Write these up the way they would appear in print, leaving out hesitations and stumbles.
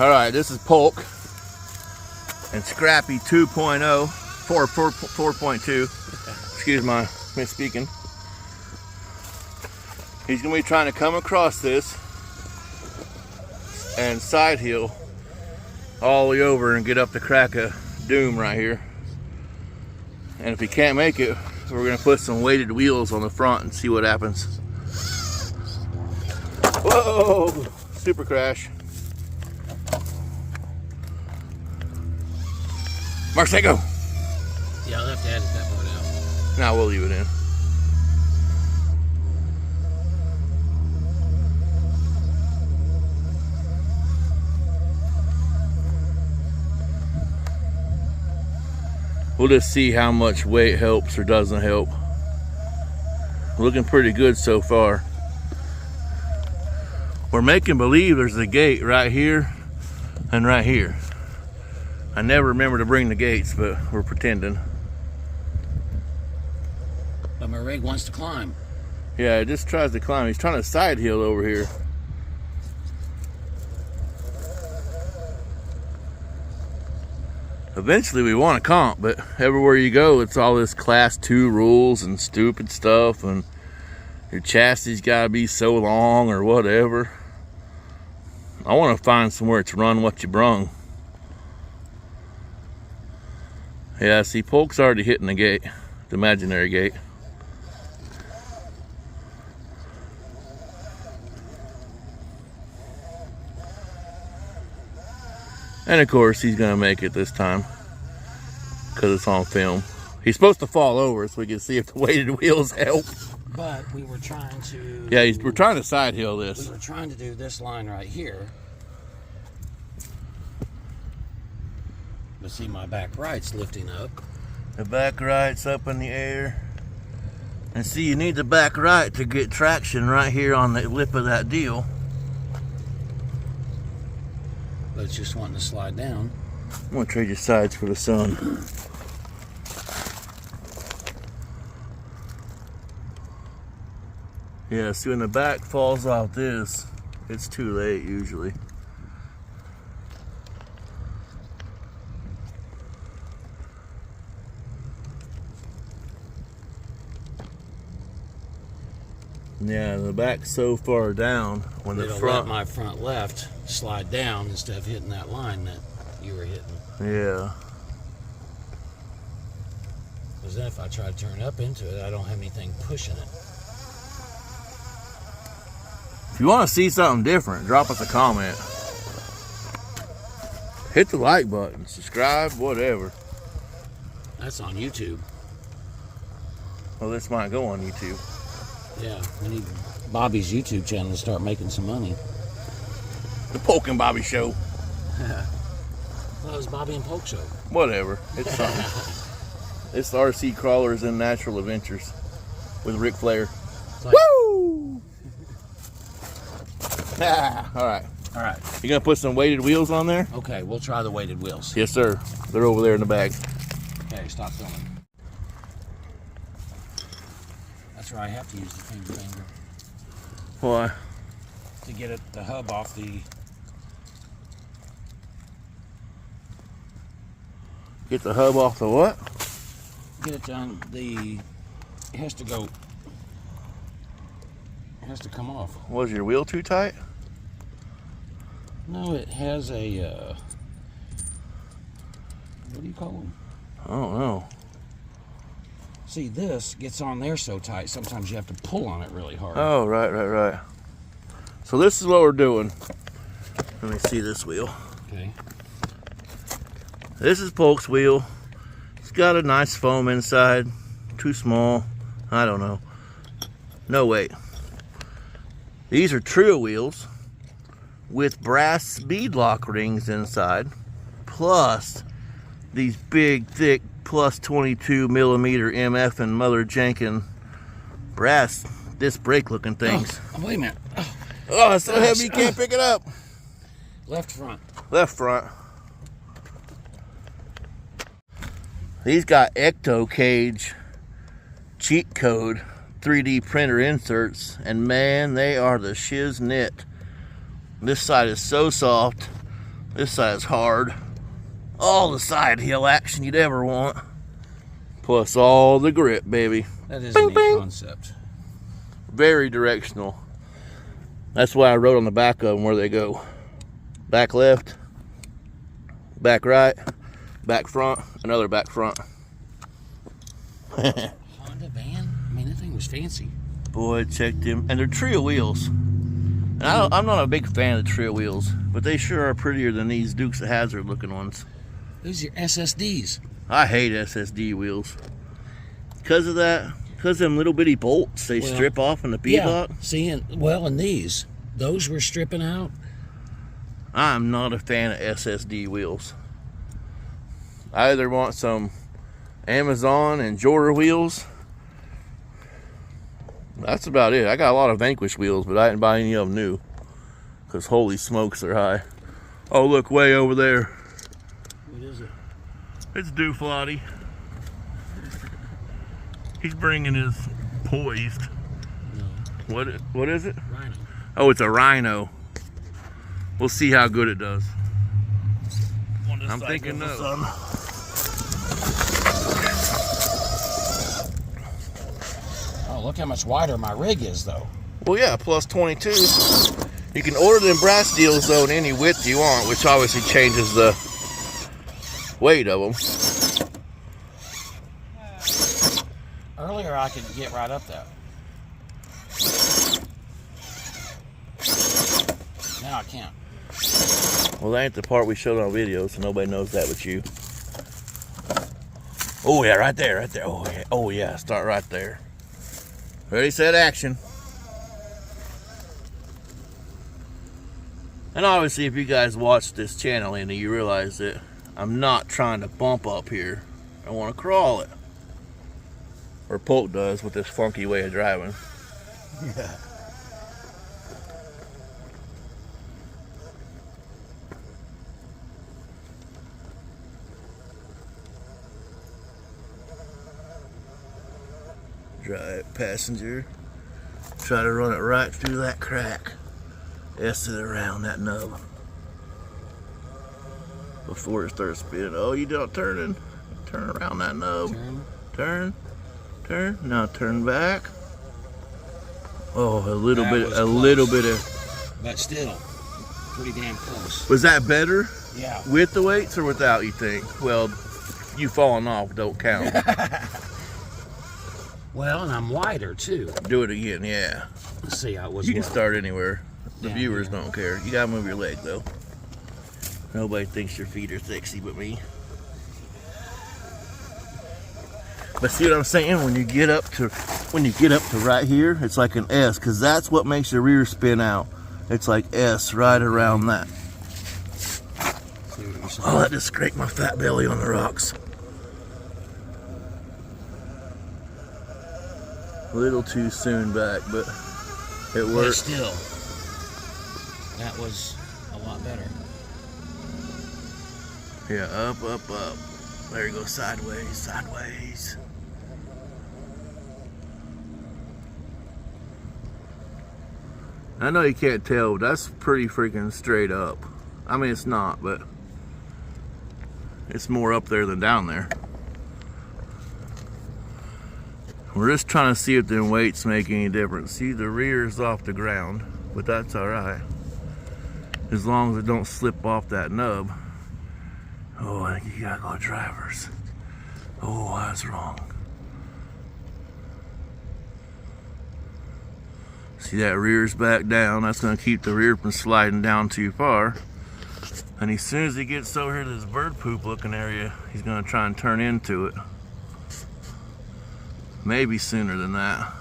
All right, this is Polk and Scrappy 2.0, 4.2. Excuse my misspeaking. He's gonna be trying to come across this and side hill all the way over and get up the crack of doom right here. And if he can't make it, we're gonna put some weighted wheels on the front and see what happens. Whoa! Super crash. Marseille, go! Yeah, I'll have to edit that part out. Now we'll leave it in. We'll just see how much weight helps or doesn't help. Looking pretty good so far. We're making believe there's a gate right here and right here. I never remember to bring the gates, but we're pretending. But my rig wants to climb. Yeah, it just tries to climb. He's trying to side hill over here. Eventually we want to comp, but everywhere you go, it's all this class 2 rules and stupid stuff, and your chassis gotta be so long or whatever. I want to find somewhere to run what you brung. Yeah, see, Polk's already hitting the gate, the imaginary gate. And of course, he's gonna make it this time because it's on film. He's supposed to fall over so we can see if the weighted wheels help. But we were trying to... Yeah, we're trying to side hill this. We were trying to do this line right here. But see, my back right's lifting up. The back right's up in the air. And see, you need the back right to get traction right here on the lip of that deal. But it's just wanting to slide down. I'm gonna trade your sides for the sun. Yeah, see, when the back falls off this, it's too late usually. Yeah, the back's so far down when It'll the front. let my front left slide down instead of hitting that line that you were hitting. Yeah. Because then if I try to turn up into it, I don't have anything pushing it. If you want to see something different, drop us a comment. Hit the like button, subscribe, whatever. That's on YouTube. Well, this might go on YouTube. Yeah, we need Bobby's YouTube channel to start making some money. The Polk and Bobby Show. Well, it was Bobby and Polk Show. Whatever. It's something. It's RC Crawlers and Natural Adventures with Ric Flair. Like, woo! All right. All right. You gonna put some weighted wheels on there? Okay, we'll try the weighted wheels. Yes, sir. They're over there in the bag. Okay, stop filming. That's where I have to use the finger. Why? To get it, the hub off the... Get the hub off the what? Get it done, it has to go... It has to come off. Was your wheel too tight? No, it has a... what do you call them? I don't know. See, this gets on there so tight, sometimes you have to pull on it really hard. Oh, right. So this is what we're doing. Let me see this wheel. Okay. This is Polk's wheel. It's got a nice foam inside. Too small. I don't know. No, wait. These are Trio wheels with brass beadlock rings inside, plus these big, thick, plus 22 millimeter MF and Mother Jankin brass disc brake looking things. Oh, wait a minute. Oh, it's so heavy you can't pick it up. Left front. Left front. These got Ecto Cage cheat code 3D printer inserts, and man, they are the shiznit. This side is so soft. This side's hard. All the side hill action you'd ever want. Plus all the grip, baby. That is Bing, a neat bing. concept. Very directional. That's why I wrote on the back of them where they go. Back left, back right, back front, another back front. Honda van? I mean, that thing was fancy. Boy, check them. And they're trio wheels. And I'm not a big fan of the trio wheels, but they sure are prettier than these Dukes of Hazzard looking ones. Those are your SSDs. I hate SSD wheels. Because of that, because them little bitty bolts, they strip off in the P-block. Yeah, see, and these, those were stripping out. I'm not a fan of SSD wheels. I either want some Amazon and Jordan wheels. That's about it. I got a lot of Vanquish wheels, but I didn't buy any of them new. Because holy smokes, they're high. Oh, look, way over there. What is it? It's Dooflottie. He's bringing his poised. No. What is it? Rhino. Oh, it's a Rhino. We'll see how good it does. I'm thinking no. Oh, look how much wider my rig is, though. Well, yeah, plus 22. You can order them brass deals, though, in any width you want, which obviously changes the weight of them. Earlier, I could get right up that. Now I can't. Well, that ain't the part we showed on video, so nobody knows that but you. Oh, yeah, right there, right there. Oh, yeah, oh, yeah, start right there. Ready, set, action. And obviously, if you guys watch this channel, Andy, you realize that I'm not trying to bump up here. I want to crawl it. Or Polk does with this funky way of driving. Yeah. Drive passenger. Try to run it right through that crack. S it around that nub. Before it starts spinning. Oh, you don't turning. Turn around that nub. Turn. Turn. Now turn back. Oh, a little bit of. But still, pretty damn close. Was that better? Yeah. With the weights or without, you think? Well, you falling off don't count. Well, and I'm wider too. Do it again, yeah. Let's see how it was. You can start anywhere. The Yeah, viewers yeah. don't care. You gotta move your leg though. Nobody thinks your feet are sexy but me. But see what I'm saying? When you get up to right here, it's like an S, because that's what makes the rear spin out. It's like S right around that. Oh, that just scraped my fat belly on the rocks. A little too soon back, but it But worked. still, that was a lot better. Yeah, up, up, up. There you go, sideways, sideways. I know you can't tell, but that's pretty freaking straight up. I mean, it's not, but it's more up there than down there. We're just trying to see if them weights make any difference. See, the rear is off the ground, but that's all right. As long as it don't slip off that nub. Oh, I think you gotta go drivers. Oh, I was wrong. See, that rear's back down. That's gonna keep the rear from sliding down too far. And as soon as he gets over here to this bird poop looking area, he's gonna try and turn into it. Maybe sooner than that.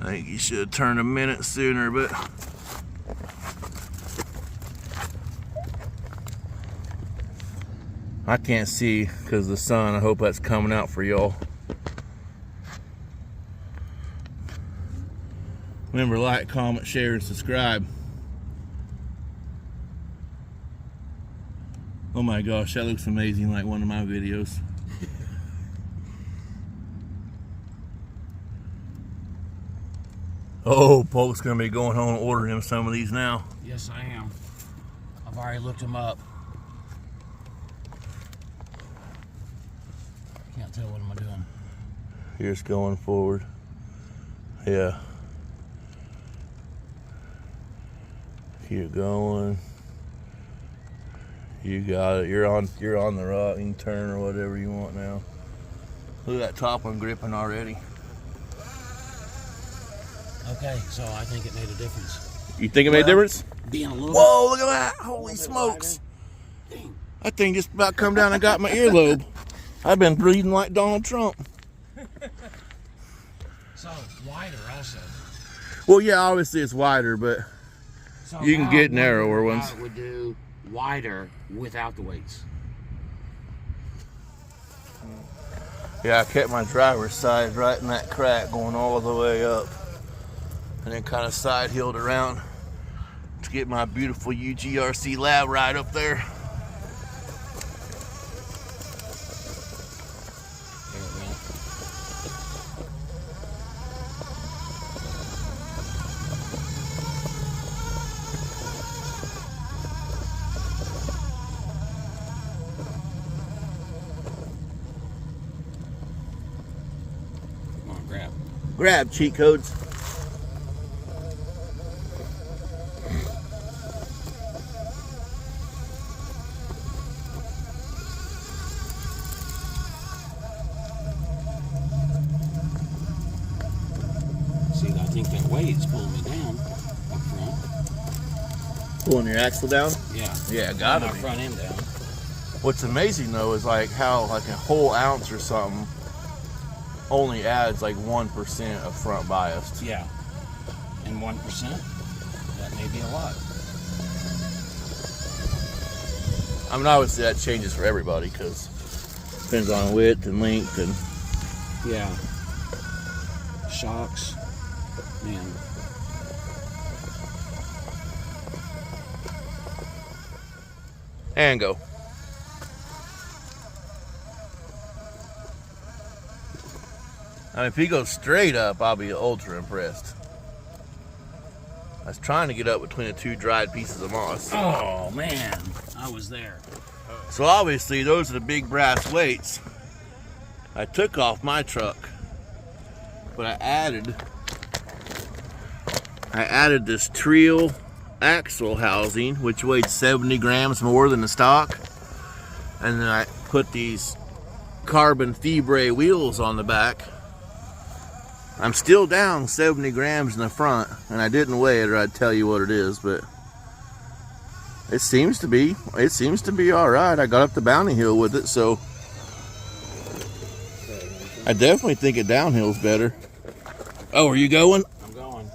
I think he should have turned a minute sooner, but I can't see because of the sun. I hope that's coming out for y'all. Remember, like, comment, share, and subscribe. Oh my gosh, that looks amazing, like one of my videos. Oh, Polk's gonna be going home and ordering him some of these now. Yes, I am. I've already looked them up. Can't tell what am I doing. Here's going forward. Yeah. Keep going. You got it. You're on the rock. You can turn or whatever you want now. Look at that top one gripping already. Okay, so I think it made a difference. You think it made a difference? Being a little Whoa, look at that. Holy smokes. Dang. That thing just about come down and got my earlobe. I've been breathing like Donald Trump. So, wider also. Well, yeah, obviously it's wider, but So you can now get I'm narrower wondering ones. how it would do wider without the weights. Yeah, I kept my driver's side right in that crack going all the way up. And then kind of side heeled around to get my beautiful UGRC lab right up there. There it went. Come on, grab. Grab cheat codes. See, I think that weight's pulling me down up front. Pulling your axle down? Yeah. Yeah, gotta my be. front end down. What's amazing though is like how like a whole ounce or something only adds like 1% of front bias. Yeah. And 1%, that may be a lot. I mean, obviously that changes for everybody because depends on width and length and Yeah. Shocks. Man. and go. I mean, if he goes straight up, I'll be ultra impressed. I was trying to get up between the two dried pieces of moss. Oh, man. I was there. So obviously those are the big brass weights I took off my truck. But I added this Treel axle housing, which weighed 70 grams more than the stock. And then I put these carbon fibre wheels on the back. I'm still down 70 grams in the front, and I didn't weigh it or I'd tell you what it is, but it seems to be all right. I got up the Bounty Hill with it, so I definitely think a downhill's better. Oh, are you going? I'm going.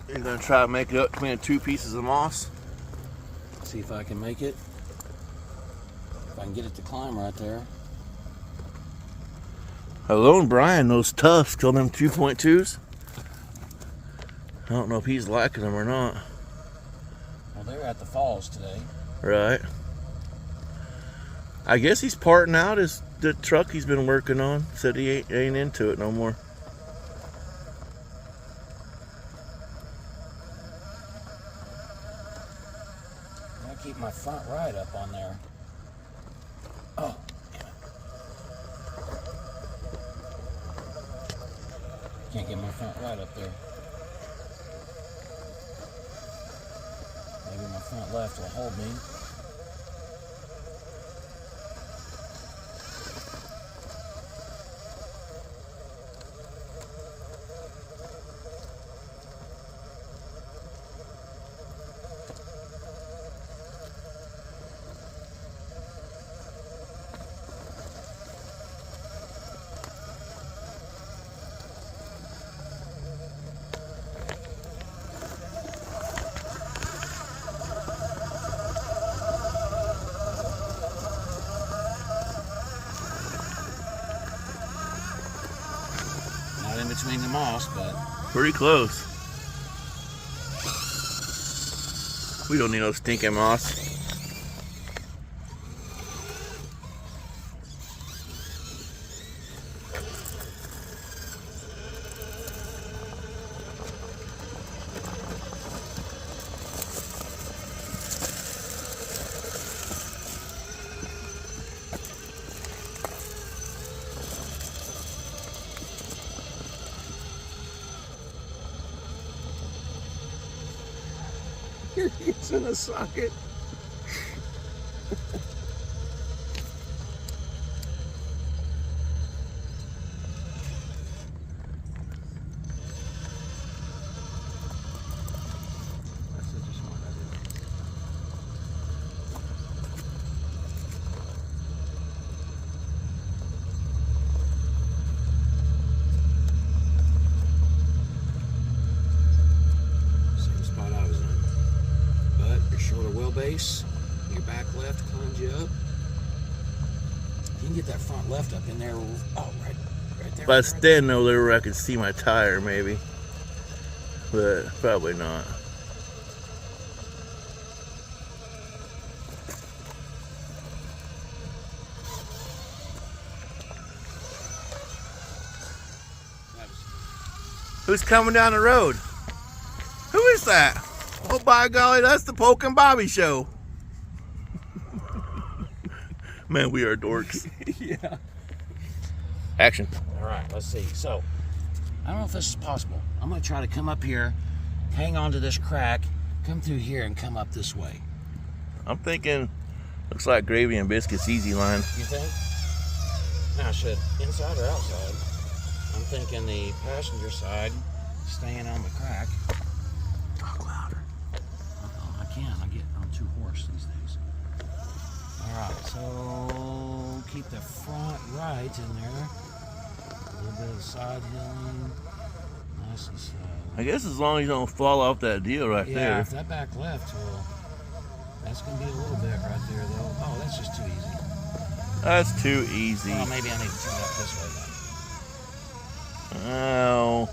You're gonna try to make it up between the two pieces of moss? See if I can make it. If I can get it to climb right there. Hello, and Brian, those Tufts, kill them 2.2s. I don't know if he's liking them or not. Well, they were at the falls today. Right. I guess he's parting out the truck he's been working on. Said he ain't into it no more. I keep my front right up on there. Oh. Can't get my front right up there. Maybe my front left will hold me. Not in between the moss, but Pretty close. We don't need no stinking moss. It's in a socket. Shorter wheelbase, your back left climbs you up. You can get that front left up in there. Oh, right there. If I stand over there where I could see my tire, maybe, but probably not. Who's coming down the road? Who is that? Oh, by golly, that's the Polk and Bobby show. Man, we are dorks. Yeah. Action. All right, let's see. So, I don't know if this is possible. I'm going to try to come up here, hang on to this crack, come through here, and come up this way. I'm thinking, looks like gravy and biscuits easy line. You think? Now, should inside or outside? I'm thinking the passenger side, staying on the crack. Talk louder. I'm too hoarse these days. Alright, so keep the front right in there. A little bit of side hilling. Nice and slow. I guess as long as you don't fall off that deal right there. Yeah, if that back left, well, that's going to be a little bit right there, though. Oh, that's just too easy. That's too easy. Well, maybe I need to turn it up this way then. Oh.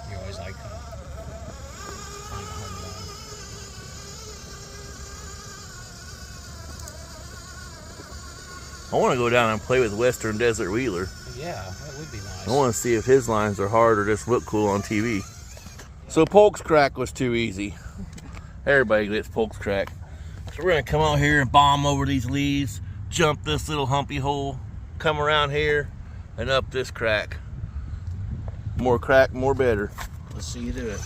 You always like find a hard line. I want to go down and play with Western Desert Wheeler. Yeah, that would be nice. I want to see if his lines are hard or just look cool on TV. So Polk's crack was too easy. Everybody gets Polk's crack. So we're going to come out here and bomb over these leaves, jump this little humpy hole, come around here, and up this crack. More crack, more better. Let's see you do it.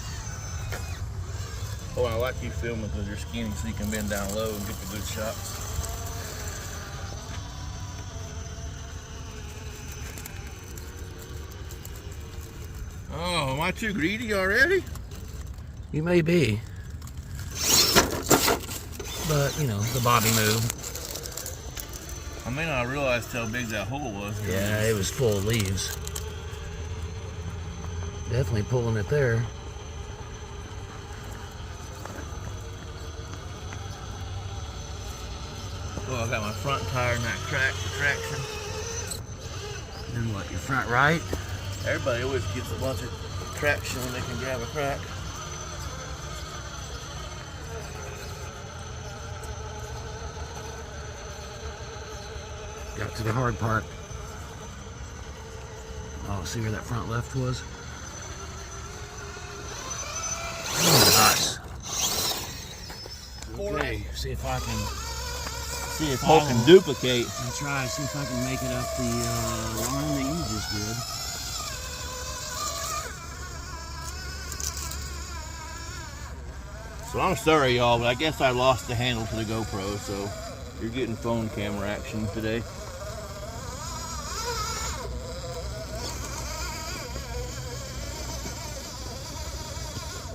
Oh, I like you filming because you're skinny so you can bend down low and get the good shots. Oh, am I too greedy already? You may be. But, you know, the Bobby move. I may not have realized how big that hole was. Yeah, it was full of leaves. Definitely pulling it there. Oh, I got my front tire in that crack for traction. Then what, your front right? Everybody always gets a bunch of traction when they can grab a crack. Got to the hard part. Oh, see where that front left was? Nice. Okay, see if I can... See if Polk can duplicate. That's right, see if I can make it up the line that you just did. So I'm sorry, y'all, but I guess I lost the handle to the GoPro, so you're getting phone camera action today.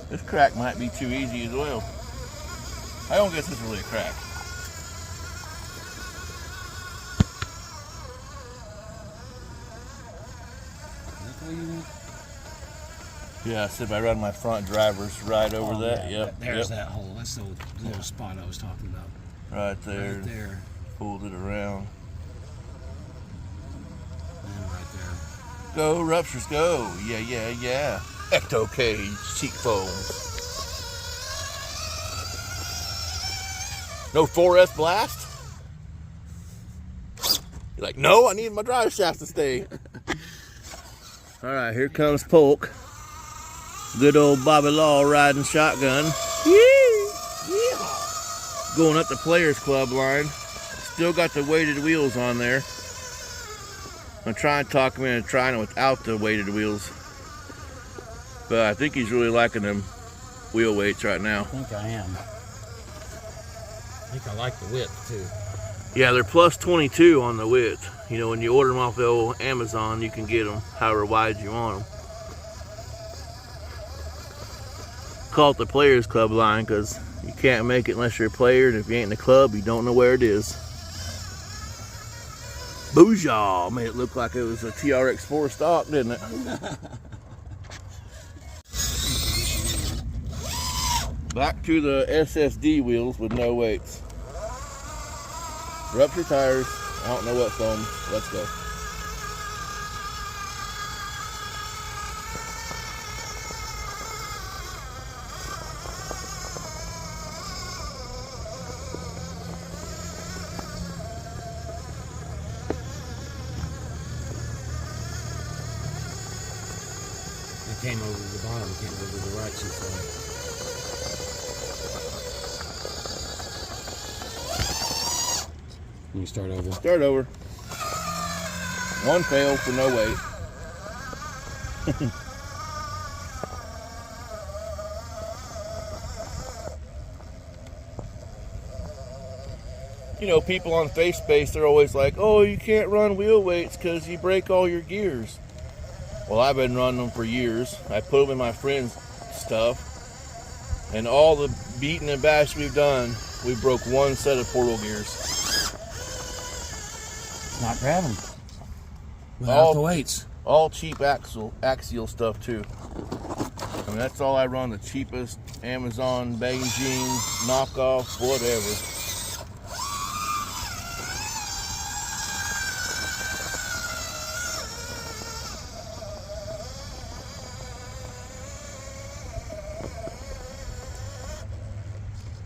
This crack might be too easy as well. I don't guess it's really a crack. Yeah, so if I run my front drivers right over that, yeah, yep. There's that hole. That's the little spot I was talking about. Right there. Right there. Pulled it around. And right there. Go, ruptures, go. Yeah, yeah, yeah. Ecto cage, cheek foams. No 4S blast? You're like, no, I need my drive shaft to stay. All right, here comes Polk. Good old Bobby Law riding shotgun. Yeah. Going up the Players Club line. Still got the weighted wheels on there. I'm trying to talk him into trying it without the weighted wheels. But I think he's really liking them wheel weights right now. I think I am. I think I like the width too. Yeah, they're plus 22 on the width. You know, when you order them off the old Amazon, you can get them however wide you want them. Call it the Players Club line because you can't make it unless you're a player, and if you ain't in the club, you don't know where it is. Booyah! Made it look like it was a TRX4 stock, didn't it? Back to the SSD wheels with no weights. Rupture tires. I don't know what foam. Let's go. It came over the bottom, came over the right too far. Can you start over? Start over. One fail for no weight. You know, people on FaceSpace, they're always like, oh, you can't run wheel weights because you break all your gears. Well, I've been running them for years. I put them in my friend's stuff. And all the beating and bash we've done, we broke one set of portal gears. Not grabbing. Without the weights. All cheap axial stuff too. I mean, that's all I run, the cheapest Amazon, Beijing, knockoff, whatever.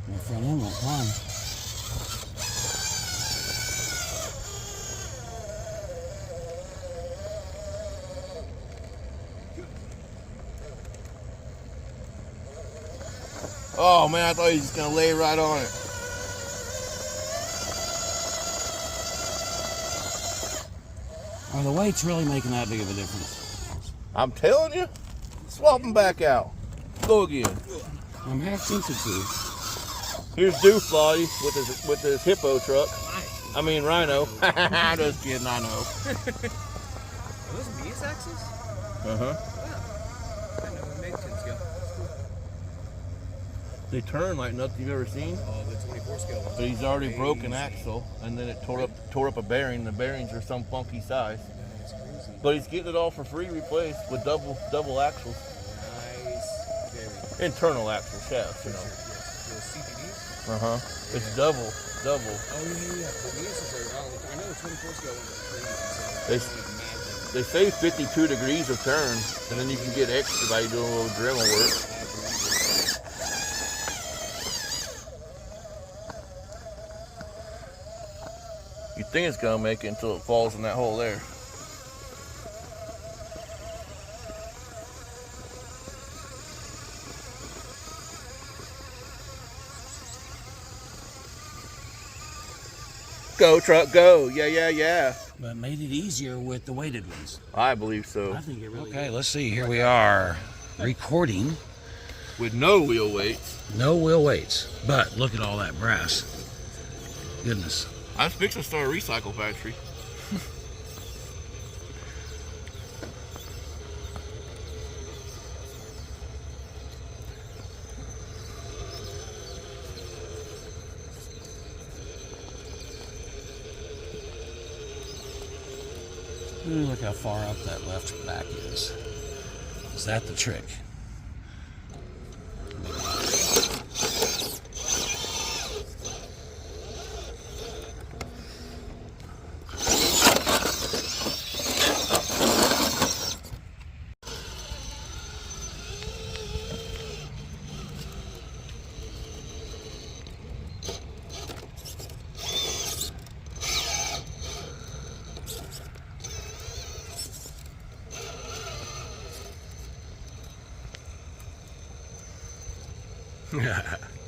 My front end won't climb. Oh man, I thought he was just gonna lay right on it. Are the weights really making that big of a difference? I'm telling you, swap them back out. Go again. I'm half tempted to. Here's Dooflaw with his hippo truck. I mean Rhino. Just kidding, I know. Are those Mia's axles? Uh-huh. Wow. I know we made 10 scale. They turn like nothing you've ever seen. Oh, the 24 scale ones. But he's already Crazy. broke an axle, and then it tore up a bearing. The bearings are some funky size. That's crazy. But he's getting it all for free replaced with double axles. Nice. Very. Internal axle shafts, you know. Yes. The CBDs? Uh-huh. It's double. Oh, yeah. The Mia's are, I know the 24 scale ones are crazy. They- So I can't imagine. They say 52 degrees of turn, and then you can get extra by doing a little Dremel work. You think it's gonna make it until it falls in that hole there. Go truck, go! Yeah, yeah, yeah. But made it easier with the weighted ones. I believe so. I think it really. Okay, let's see. Here we are recording. With no wheel weights. No wheel weights, but look at all that brass. Goodness. I was fixing to start a recycle factory. Ooh, look how far up that left back is. Is that the trick?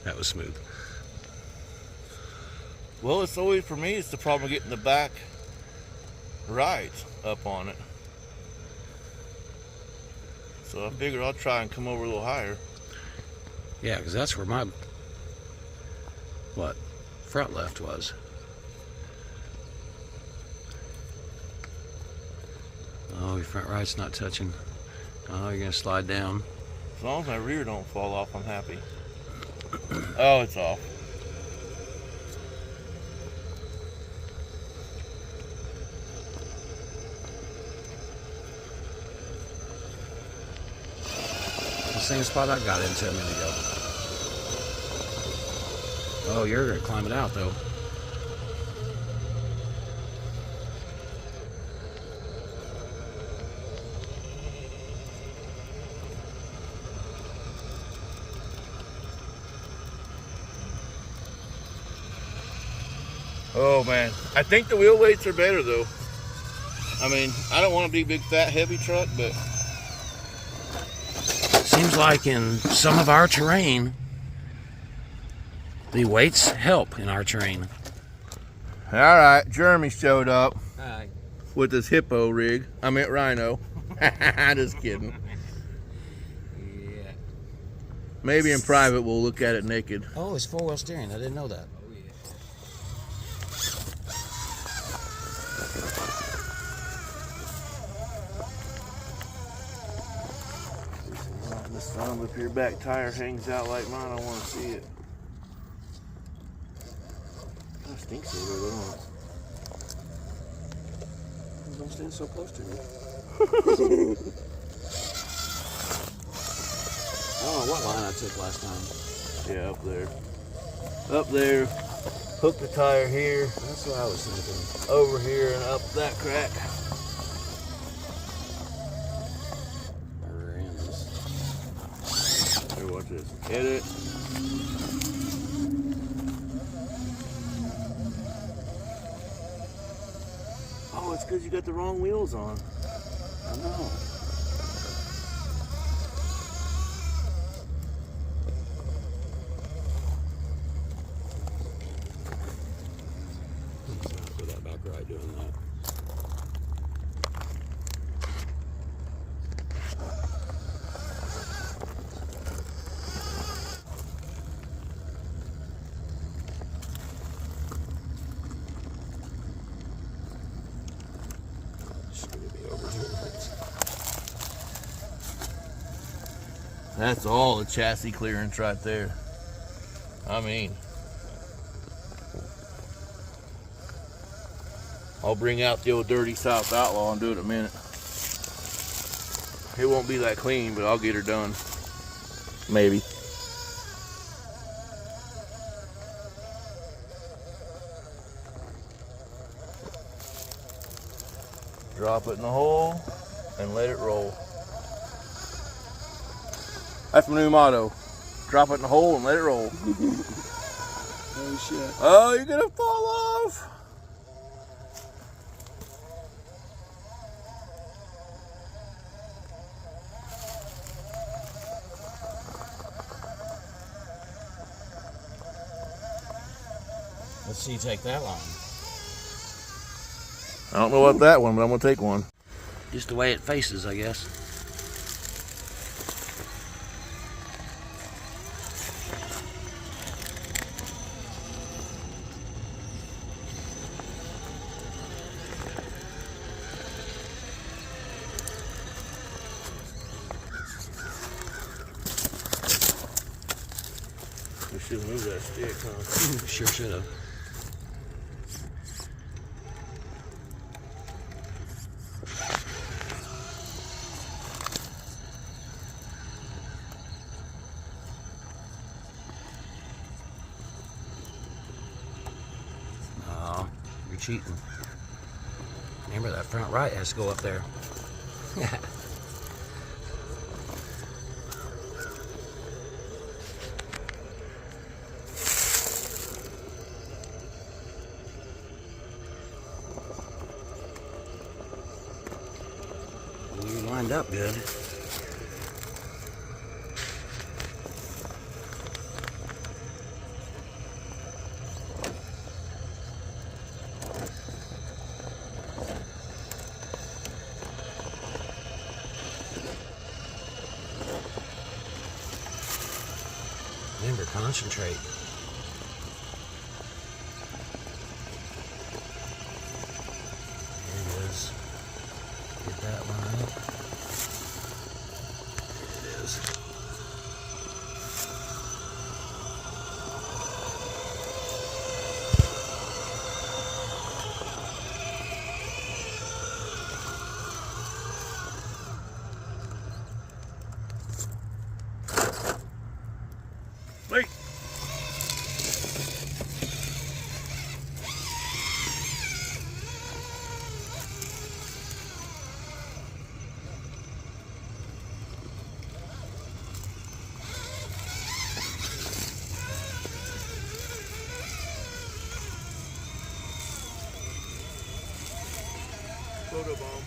That was smooth. Well, it's always, for me, it's the problem of getting the back right up on it. So I figured I'll try and come over a little higher. Yeah, because that's where my, what, front left was. Oh, your front right's not touching. Oh, you're gonna slide down. As long as my rear don't fall off, I'm happy. Oh, it's off. The same spot I got into a minute ago. Oh, you're gonna climb it out though. Oh man, I think the wheel weights are better though. I mean, I don't want to be big, fat, heavy truck, but Seems like in some of our terrain, the weights help in our terrain. all right. Jeremy showed up Hi. with his hippo rig. I meant rhino. Just kidding. Yeah. Maybe in private we'll look at it naked. Oh, it's four-wheel steering. I didn't know that. Oh yeah. This thumb if your back tire hangs out like mine, I want to see it. That stinks a little, don't it? Don't stand so close to me. I don't know what line I took last time. Yeah, up there. Up there. Hook the tire here, That's what I was thinking. over here, and up that crack. My rear end is. Here, watch this. Hit it. Oh, it's because you got the wrong wheels on. I know. For that back ride doing that. That's all the chassis clearance right there. I mean, I'll bring out the old dirty South Outlaw and do it in a minute. It won't be that clean, but I'll get her done. Maybe. Drop it in the hole and let it roll. That's my new motto. Drop it in the hole and let it roll. Oh shit. Oh, you're gonna fall off. Let's see you take that line. I don't know about that one, but I'm gonna take one. Just the way it faces, I guess. We should move that stick, huh? Sure should have. Oh, you're cheating. Remember that front right has to go up there. You lined up good. Remember, concentrate. photobomb.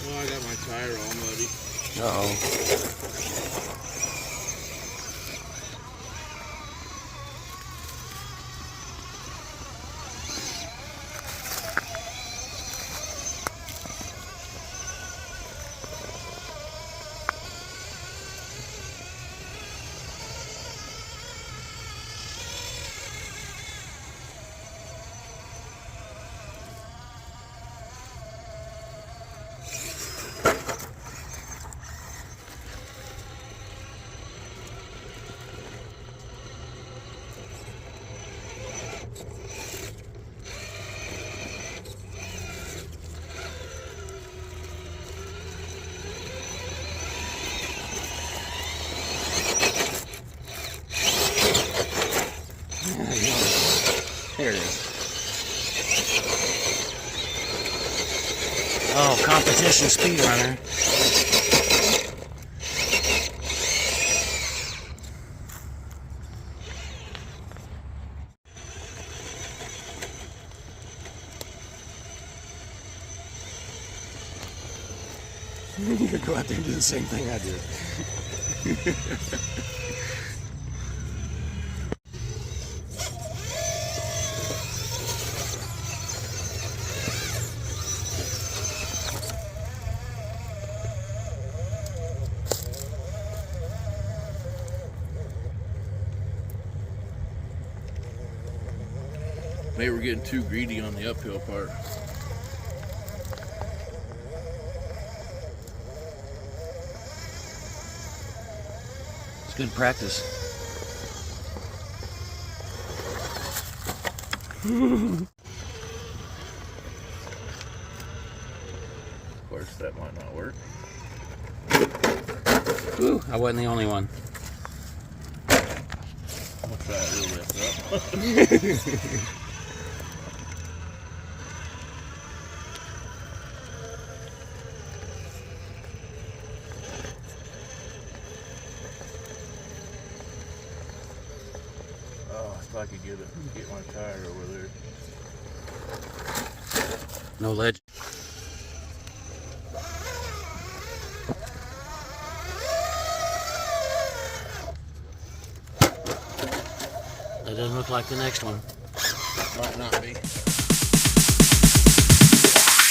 Oh, I got my tire all muddy. Uh-oh. There it is. Oh, competition speedrunner. You could go out there and do the same thing I did. Maybe we're getting too greedy on the uphill part. It's good practice. Of course, that might not work. Ooh, I wasn't the only one. I'll try it real bit up. Oh, if I could get my tire over there. No ledge. That doesn't look like the next one. Might not be.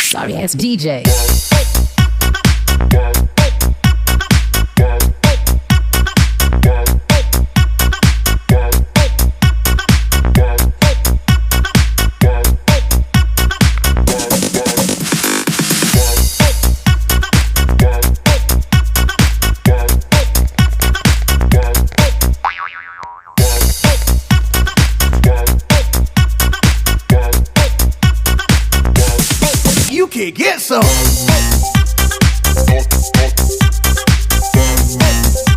Sorry ass DJ. You can get some.